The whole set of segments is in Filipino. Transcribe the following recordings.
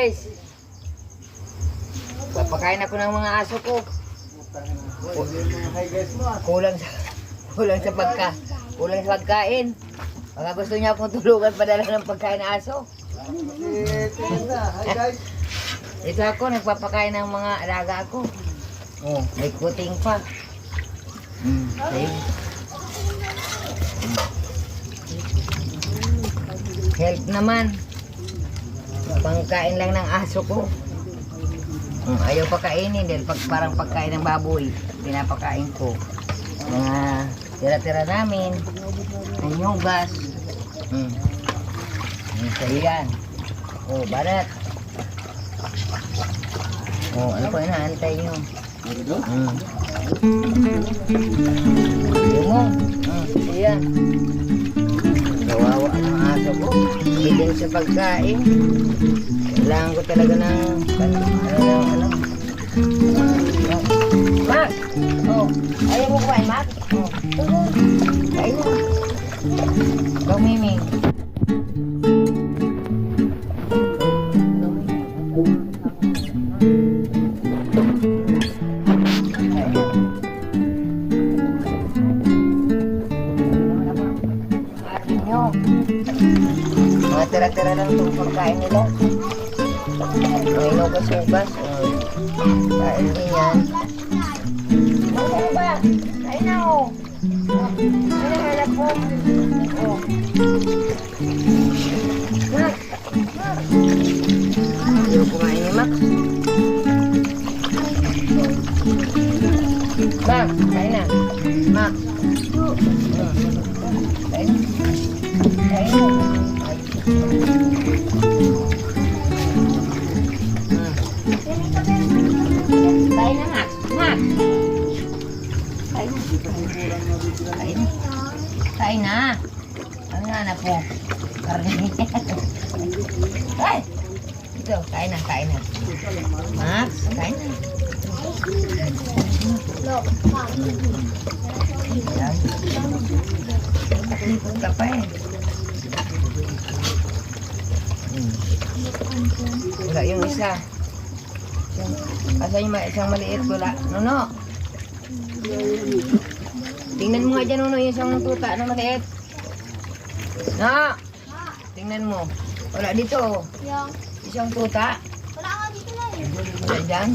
guys. Papakain ako ng mga aso ko. Kulang sa pagkain. Baka gusto niya akong tulungan padala ng pagkain ng aso. Ito ako, nagpapakain ng mga alaga ako. Oh, may kuting pa. Help naman. Pangkain lang ng aso ko. Ayaw pakainin dahil parang pagkain ng baboy. Pinapakain ko. Mga tira-tira namin. Ang yugas. Isa yan. Oh, barat. Oh, ano po inaantay nyo? Yung mo. Yan. Kawawa ang aso ko. Bitin sa pagkain. Kailangan ko talaga ng ano. Max! Oh, ayaw mo kumain, Max? Oh, kain mo. Ikaw, Mimi. Mga tira-tira lang itong pagkain nila. May inugas-ugas. Kain din yan. Ano ba? Kain na ako. Ano halap mo? Max! Ayaw kumain ni Max. Max, kain na. Max. Kain na. Kain na. Kain na, Max. Max! Kain na. Kain na. Kain na. Ang hanap mo. Karne. Ay! Ito, kain na, kain na. Max, kain na. Nakipot ka pa eh. Wala yung isa. Asa yung isang maliit, wala. Nuno. Tingnan mo nga dyan, Nuno, yung isang tuta na maliit. No. Tingnan mo. Wala dito. Isang tuta. Wala nga dito na eh. Wala dyan.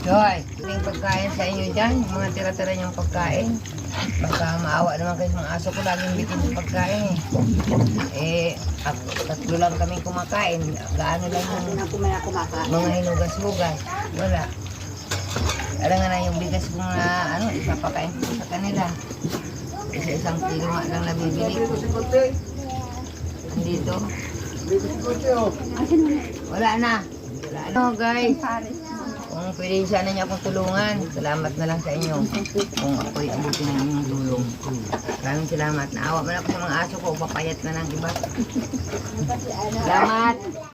Hoy, yung pagkain sa inyo dyan, yung mga tira-tira niyong pagkain. Baka maawa naman kayo sa mga aso ko, laging bitin yung pagkain tatlo lang kami kumakain. Gaano lang yung mga hinugas-hugas. Wala. Alam nga na yung bigas ko na ipapakain ko sa kanila. Isa-isang kilo nga lang nabibili ko. Andito. Wala na. Guys. Kung pwede sana niya akong tulungan, salamat na lang sa inyo. Kung ako'y abutin ng inyong tulong. Maraming salamat. Naawa man ako sa mga aso ko, papayat na ng iba. Salamat!